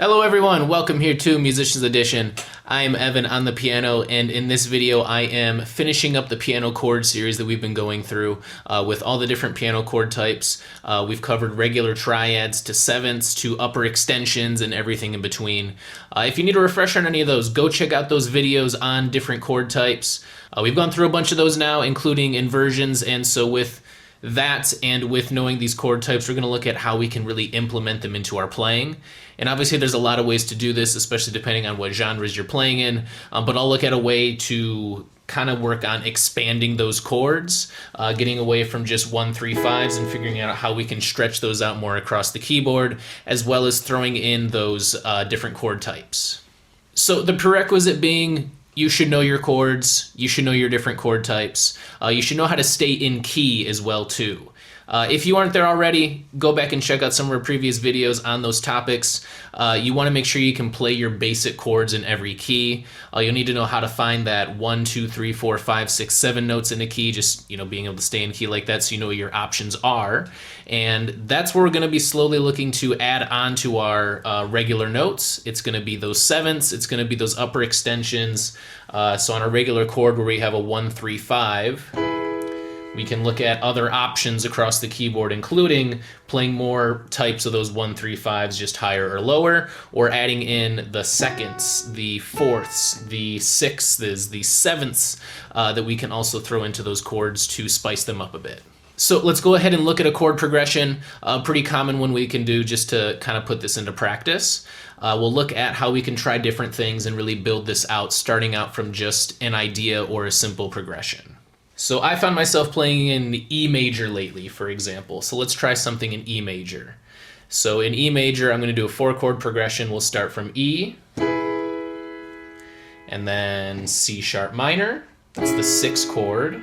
Hello everyone, welcome here to Musicians Edition. I am Evan on the piano, and in this video I am finishing up the piano chord series that we've been going through with all the different piano chord types. We've covered regular triads to sevenths to upper extensions and everything in between. If you need a refresher on any of those, go check out those videos on different chord types. We've gone through a bunch of those now, including inversions, and so with that and with knowing these chord types, we're going to look at how we can really implement them into our playing. And obviously there's a lot of ways to do this, especially depending on what genres you're playing in, but I'll look at a way to kind of work on expanding those chords, getting away from just 1-3-5s and figuring out how we can stretch those out more across the keyboard, as well as throwing in those different chord types. So the prerequisite being, you should know your chords, you should know your different chord types, you should know how to stay in key as well too. If you aren't there already, go back and check out some of our previous videos on those topics. You want to make sure you can play your basic chords in every key. You'll need to know how to find that 1, 2, 3, 4, 5, 6, 7 notes in a key, just being able to stay in key like that so you know what your options are. And that's where we're going to be slowly looking to add on to our regular notes. It's going to be those sevenths, it's going to be those upper extensions. So on a regular chord where we have a 1-3-5, we can look at other options across the keyboard, including playing more types of those 1-3-5s, just higher or lower, or adding in the seconds, the fourths, the sixths, the sevenths that we can also throw into those chords to spice them up a bit. So let's go ahead and look at a chord progression, a pretty common one we can do just to kind of put this into practice. We'll look at how we can try different things and really build this out, starting out from just an idea or a simple progression. So I found myself playing in E major lately, for example. So let's try something in E major. So in E major, I'm going to do a 4-chord progression. We'll start from E, and then C sharp minor, that's the 6th chord,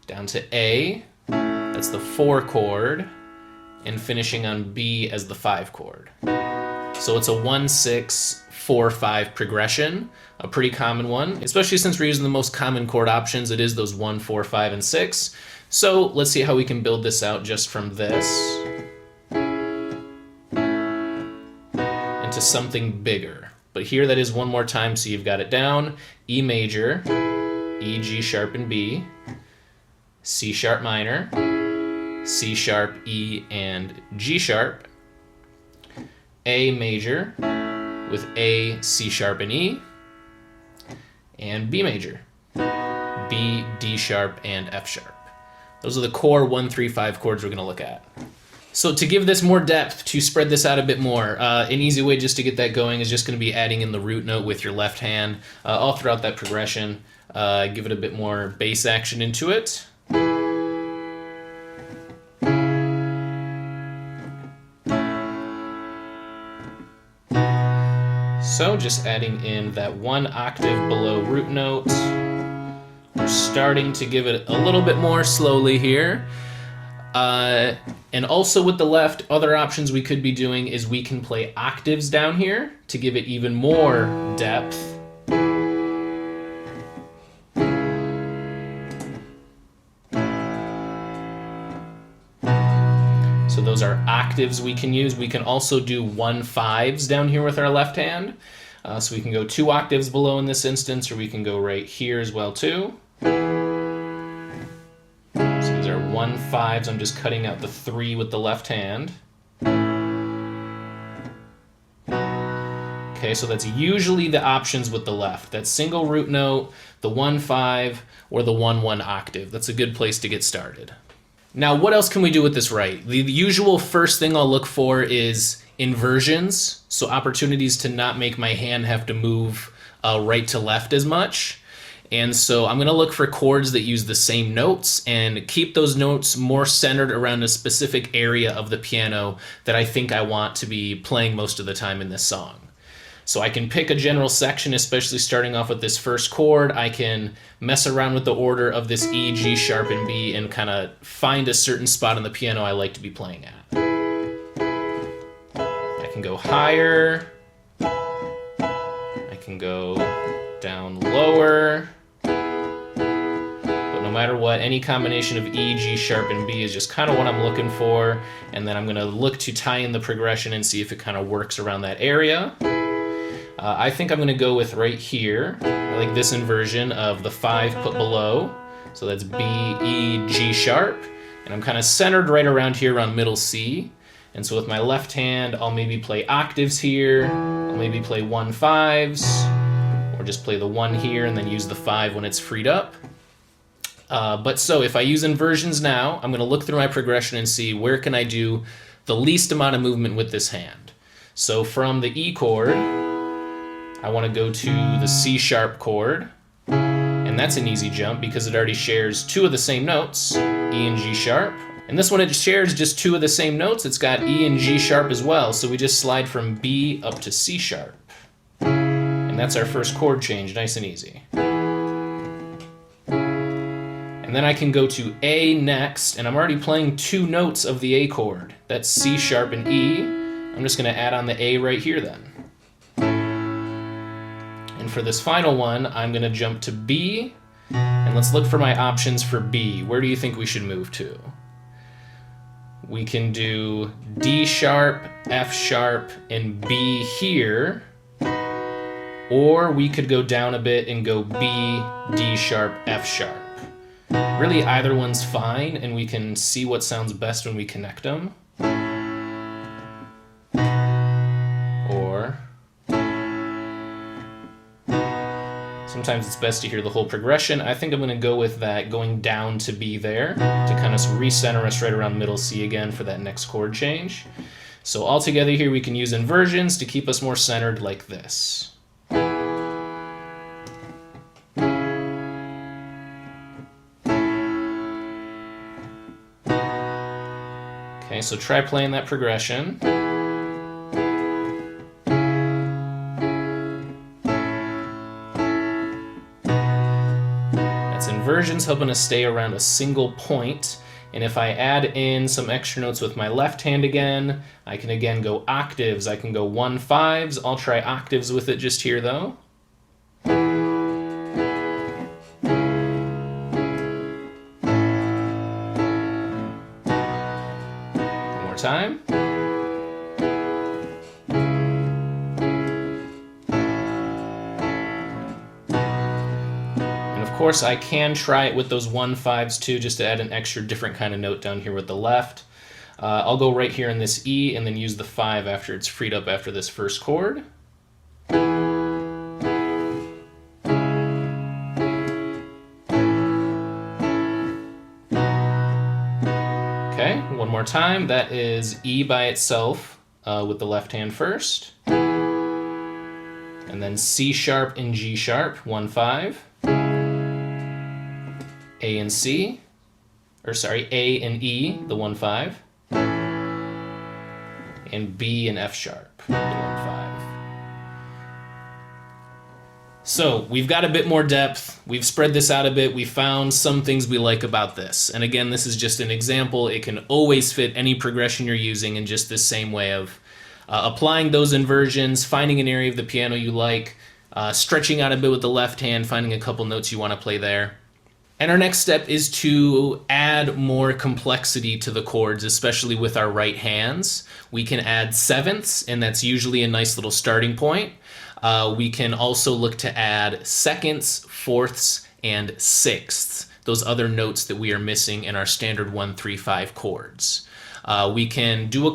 down to A, that's the 4 chord, and finishing on B as the 5 chord. So it's a 1-6-4-5 progression, a pretty common one, especially since we're using the most common chord options. It is those 1, 4, 5, and 6. So let's see how we can build this out just from this into something bigger. But here that is one more time, so you've got it down. E major, E, G sharp, and B, C sharp minor, C sharp, E, and G sharp, A major with A, C sharp, and E, and B major, B, D sharp, and F sharp. Those are the core 1-3-5 chords we're going to look at. So to give this more depth, to spread this out a bit more, an easy way just to get that going is just going to be adding in the root note with your left hand all throughout that progression. Give it a bit more bass action into it. So just adding in that 1 octave below root note. We're starting to give it a little bit more slowly here. And also with the left, other options we could be doing is we can play octaves down here to give it even more depth. So those are octaves we can use. We can also do 1-5s down here with our left hand. So we can go 2 octaves below in this instance, or we can go right here as well too. So these are 1-5s. I'm just cutting out the 3 with the left hand. Okay, so that's usually the options with the left. That single root note, the 1-5, or the 1-1 octave. That's a good place to get started. Now, what else can we do with this right? The usual first thing I'll look for is inversions, so opportunities to not make my hand have to move right to left as much. And so I'm going to look for chords that use the same notes and keep those notes more centered around a specific area of the piano that I think I want to be playing most of the time in this song. So I can pick a general section, especially starting off with this first chord. I can mess around with the order of this E, G sharp, and B and kind of find a certain spot on the piano I like to be playing at. I can go higher. I can go down lower. But no matter what, any combination of E, G sharp, and B is just kind of what I'm looking for. And then I'm going to look to tie in the progression and see if it kind of works around that area. I think I'm going to go with right here. I like this inversion of the 5 put below. So that's B, E, G sharp. And I'm kind of centered right around here around middle C. And so with my left hand, I'll maybe play octaves here. I'll maybe play 1/5s, or just play the 1 here and then use the 5 when it's freed up. But so if I use inversions now, I'm going to look through my progression and see where can I do the least amount of movement with this hand. So from the E chord, I want to go to the C sharp chord, and that's an easy jump because it already shares 2 of the same notes, E and G sharp. And this one, it shares just 2 of the same notes. It's got E and G sharp as well, so we just slide from B up to C sharp. And that's our first chord change, nice and easy. And then I can go to A next, and I'm already playing 2 notes of the A chord. That's C sharp and E. I'm just going to add on the A right here then. And for this final one, I'm going to jump to B, and let's look for my options for B. Where do you think we should move to? We can do D sharp, F sharp, and B here, or we could go down a bit and go B, D sharp, F sharp. Really, either one's fine, and we can see what sounds best when we connect them. Or sometimes it's best to hear the whole progression. I think I'm going to go with that going down to B there to kind of recenter us right around middle C again for that next chord change. So all together here we can use inversions to keep us more centered like this. Okay, so try playing that progression. That's inversions helping us stay around a single point. And if I add in some extra notes with my left hand again, I can again go octaves. I can go 1/5s. I'll try octaves with it just here though. Time. And of course I can try it with those 1/5s too, just to add an extra different kind of note down here with the left. I'll go right here in this E and then use the 5 after it's freed up after this first chord. Okay, one more time. That is E by itself with the left hand first. And then C sharp and G sharp, 1/5. A and C, or sorry, A and E, the 1/5. And B and F sharp, the 1/5. So we've got a bit more depth, we've spread this out a bit, we found some things we like about this. And again, this is just an example. It can always fit any progression you're using in just this same way of applying those inversions, finding an area of the piano you like, stretching out a bit with the left hand, finding a couple notes you want to play there. And our next step is to add more complexity to the chords, especially with our right hands. We can add sevenths, and that's usually a nice little starting point. We can also look to add seconds, fourths, and sixths, those other notes that we are missing in our standard 1-3-5 chords. We can do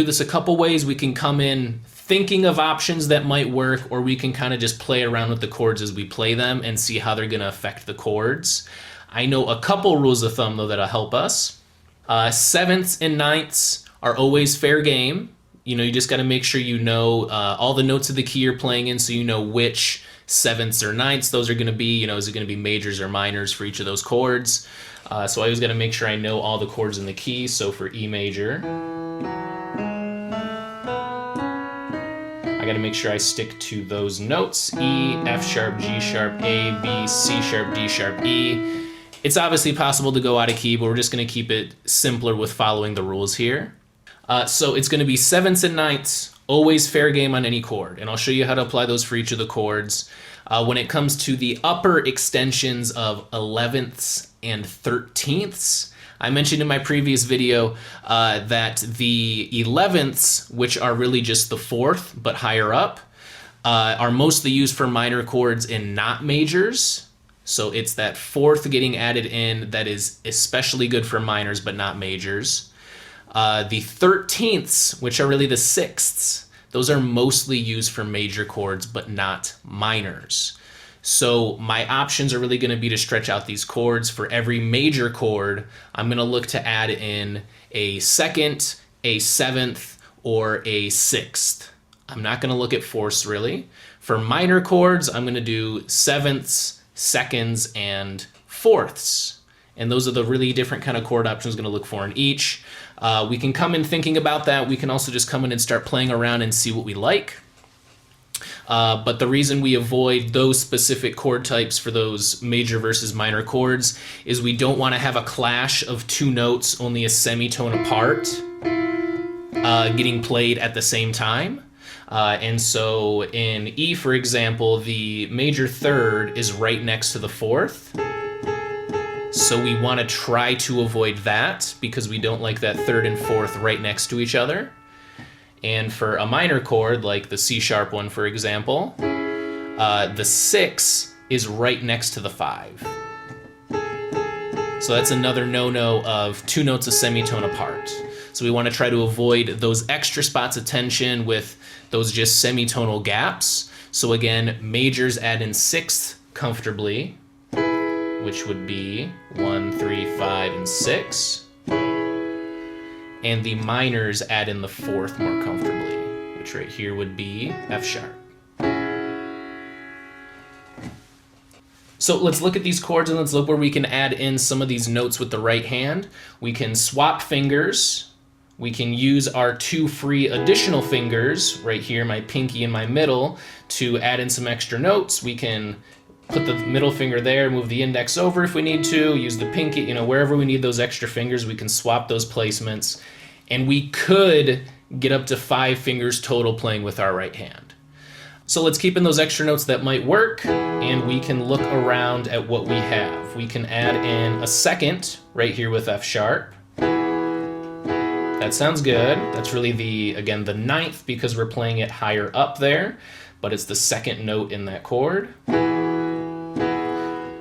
this a couple ways. We can come in thinking of options that might work, or we can kind of just play around with the chords as we play them and see how they're going to affect the chords. I know a couple rules of thumb though that'll help us. Sevenths and ninths are always fair game. You know, you just got to make sure you know all the notes of the key you're playing in, so you know which sevenths or ninths those are going to be. You know, is it going to be majors or minors for each of those chords? So I always got to make sure I know all the chords in the key. So for E major, I got to make sure I stick to those notes: E, F sharp, G sharp, A, B, C sharp, D sharp, E. It's obviously possible to go out of key, but we're just going to keep it simpler with following the rules here. So it's going to be sevenths and ninths, always fair game on any chord, and I'll show you how to apply those for each of the chords. When it comes to the upper extensions of 11ths and 13ths. I mentioned in my previous video that the 11ths, which are really just the 4th but higher up, are mostly used for minor chords in not majors. So it's that 4th getting added in that is especially good for minors but not majors. The 13ths, which are really the 6ths, those are mostly used for major chords but not minors. So my options are really going to be to stretch out these chords. For every major chord, I'm going to look to add in a 2nd, a 7th, or a 6th. I'm not going to look at 4ths really. For minor chords, I'm going to do 7ths, 2nds, and 4ths. And those are the really different kind of chord options I'm going to look for in each. We can come in thinking about that. We can also just come in and start playing around and see what we like. But the reason we avoid those specific chord types for those major versus minor chords is we don't want to have a clash of two notes only a semitone apart getting played at the same time. And so in E, for example, the major 3rd is right next to the 4th. So we want to try to avoid that because we don't like that 3rd and 4th right next to each other. And for a minor chord, like the C sharp one, for example, the 6 is right next to the 5. So that's another no-no of two notes a semitone apart. So we want to try to avoid those extra spots of tension with those just semitonal gaps. So again, majors add in 6th comfortably, which would be 1, 3, 5, and 6. And the minors add in the 4th more comfortably, which right here would be F sharp. So let's look at these chords and let's look where we can add in some of these notes with the right hand. We can swap fingers. We can use our 2 free additional fingers, right here, my pinky and my middle, to add in some extra notes. We can put the middle finger there, move the index over if we need to, use the pinky, wherever we need those extra fingers, we can swap those placements. And we could get up to 5 fingers total playing with our right hand. So let's keep in those extra notes that might work, and we can look around at what we have. We can add in a 2nd right here with F sharp. That sounds good. That's really again, the 9th because we're playing it higher up there, but it's the 2nd note in that chord.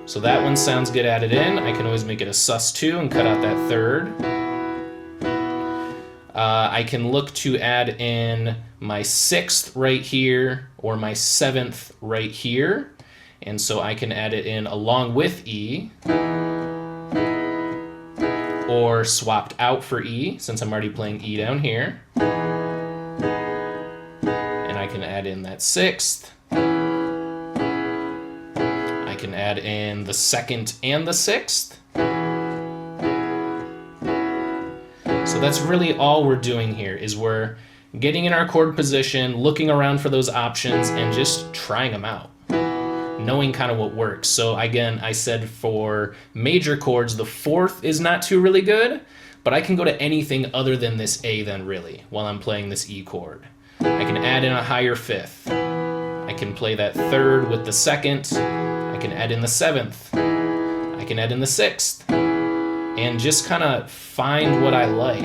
So that one sounds good added in. I can always make it a sus2 and cut out that 3rd. I can look to add in my 6th right here or my 7th right here. And so I can add it in along with E or swapped out for E since I'm already playing E down here. And I can add in that 6th. I can add in the 2nd and the 6th. So that's really all we're doing here is we're getting in our chord position, looking around for those options, and just trying them out, knowing kind of what works. So again, I said for major chords, the 4th is not too really good, but I can go to anything other than this A then really while I'm playing this E chord. I can add in a higher 5th. I can play that 3rd with the 2nd. I can add in the 7th. I can add in the 6th. And just kind of find what I like.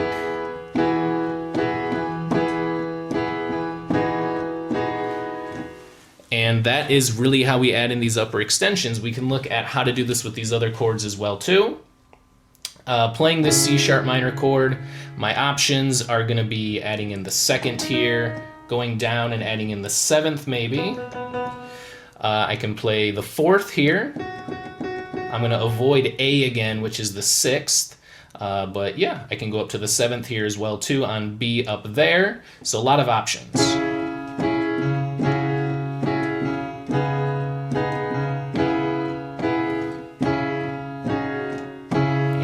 And that is really how we add in these upper extensions. We can look at how to do this with these other chords as well too. Playing this C sharp minor chord, my options are going to be adding in the 2nd here, going down and adding in the 7th maybe. I can play the 4th here. I'm going to avoid A again, which is the 6th. But yeah, I can go up to the 7th here as well too on B up there. So a lot of options.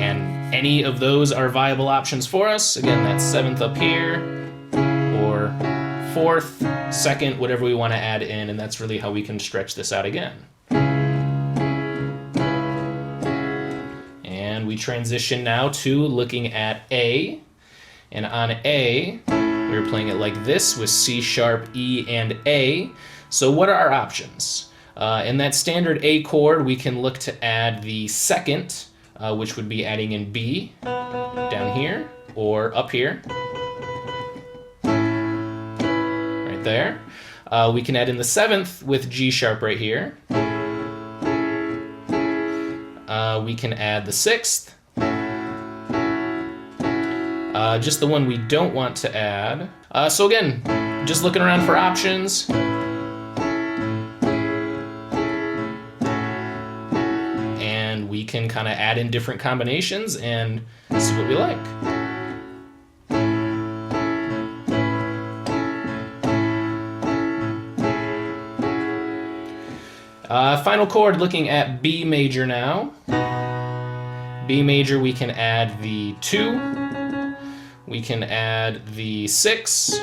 And any of those are viable options for us. Again, that's 7th up here or 4th, 2nd, whatever we want to add in. And that's really how we can stretch this out again. We transition now to looking at A, and on A, we're playing it like this with C sharp, E, and A. So what are our options? In that standard A chord, we can look to add the 2nd which would be adding in B down here or up here, right there. We can add in the 7th with G sharp right here. We can add the 6th. Just the one we don't want to add. So again, just looking around for options. And we can kind of add in different combinations and see what we like. Final chord, looking at B major now. B major, we can add the 2, we can add the 6,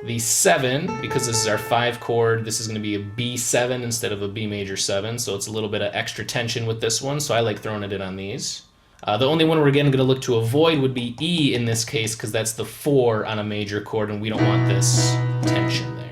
the 7, because this is our 5 chord, this is going to be a B7 instead of a B major 7, so it's a little bit of extra tension with this one, so I like throwing it in on these. The only one we're again going to look to avoid would be E in this case, because that's the 4 on a major chord, and we don't want this tension there.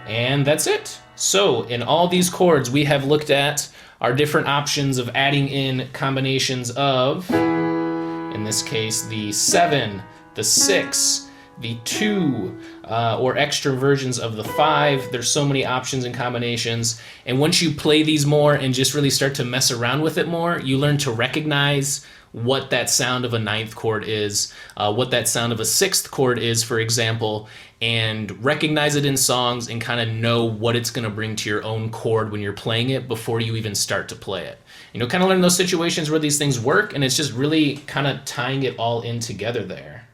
And that's it. So in all these chords, we have looked at our different options of adding in combinations of, in this case, the 7, the 6, the 2, or extra versions of the 5. There's so many options and combinations. And once you play these more and just really start to mess around with it more, you learn to recognize what that sound of a 9th chord is, what that sound of a 6th chord is, for example, and recognize it in songs and kind of know what it's going to bring to your own chord when you're playing it before you even start to play it. You know, kind of learn those situations where these things work, and it's just really kind of tying it all in together there.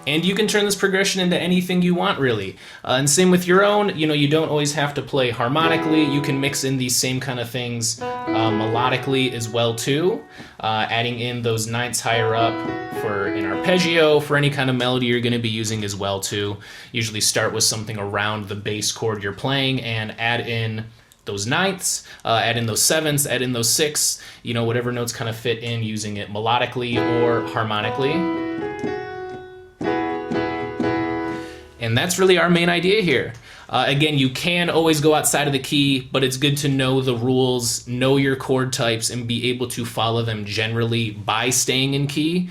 And you can turn this progression into anything you want, really. And same with your own. You know, you don't always have to play harmonically. You can mix in these same kind of things melodically as well, too. Adding in those 9ths higher up for an arpeggio, for any kind of melody you're going to be using as well, too. Usually start with something around the bass chord you're playing and add in those 9ths, add in those 7ths, add in those 6ths, you know, whatever notes kind of fit in, using it melodically or harmonically. And that's really our main idea here. Again, you can always go outside of the key, but it's good to know the rules, know your chord types, and be able to follow them generally by staying in key,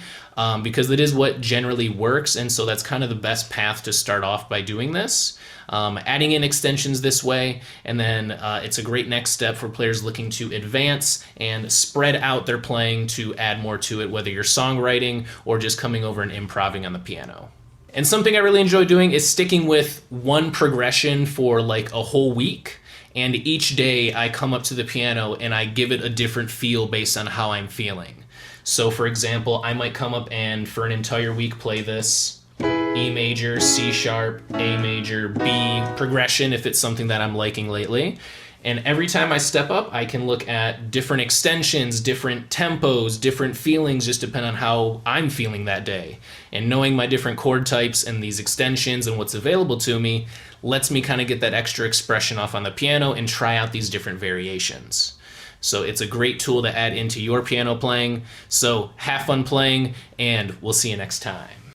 because it is what generally works, and so that's kind of the best path to start off by doing this. Adding in extensions this way, and then it's a great next step for players looking to advance and spread out their playing to add more to it, whether you're songwriting or just coming over and improvising on the piano. And something I really enjoy doing is sticking with one progression for like a whole week, and each day I come up to the piano and I give it a different feel based on how I'm feeling. So for example, I might come up and for an entire week play this E major, C sharp, A major, B progression if it's something that I'm liking lately. And every time I step up, I can look at different extensions, different tempos, different feelings, just depending on how I'm feeling that day. And knowing my different chord types and these extensions and what's available to me lets me kind of get that extra expression off on the piano and try out these different variations. So it's a great tool to add into your piano playing. So have fun playing, and we'll see you next time.